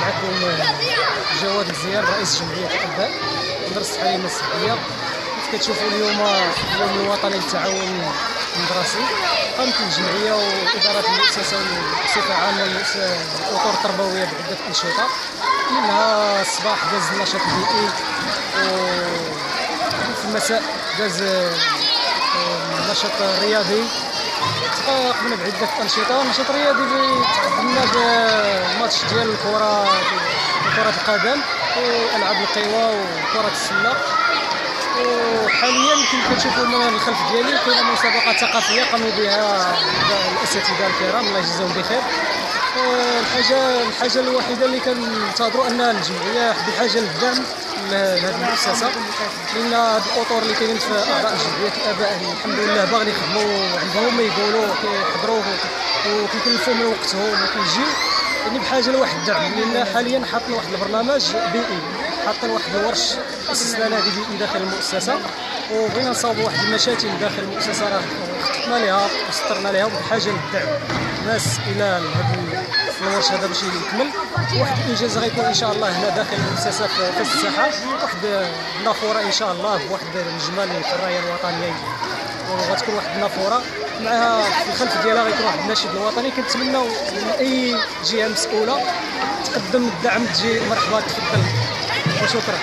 معكم جواد مزيان رئيس جمعية الآباء مدرسة التعليم الصحية. كيف كتشوفوا اليوم اليوم الوطني للتعاون المدرسي، قامت الجمعية وإدارة المؤسسة بصفة عامة الأطر التربوية بعدة أنشطة، منها الصباح داز النشاط البيئي، وفي المساء داز النشاط الرياضي. قمنا بعدة أنشطة. النشاط الرياضي تقدمنا بماتش ديال كرة القدم وألعاب القوى وكرة السلة. وحاليا كما كتشوفوا من الخلف ديالي كاينه مسابقه ثقافيه قاموا بها الاساتذه الكرام الله يجزاهم بخير. الحاجه الوحيده اللي كننتظروا ان الجمعيه بحاجه للدعم لهذه المؤسسه، لان هاد الاطر اللي كاينين في اعضاء جمعيه الاباء الحمد لله باغيين يخدموا عندهم ما يقولوا كيحضروا وكيكلفوا من وقتهم وكيجيو، يعني بحاجه لواحد الدعم. لان حاليا حاطين واحد البرنامج بيئي، حاطين واحد الورش اسسنا نادي بيئي داخل المؤسسه، وبغينا نصاوبوا واحد المشاتل داخل المؤسسه راه خططنا لها وسطرنا لها، وبحاجه للدعم الناس الى هذا الورش هذا باش يكمل. واحد الانجاز غيكون ان شاء الله هنا داخل المؤسسه في الساحه، واحد النافوره ان شاء الله بواحد الجمال في الرايه الوطنيه، وغتكون واحد النافوره معها في الخلف ديالها غيكون واحد النشيد الوطني. كنتمناو من اي جهه مسؤوله تقدم الدعم تجي مرحبا تفضل وشكرا.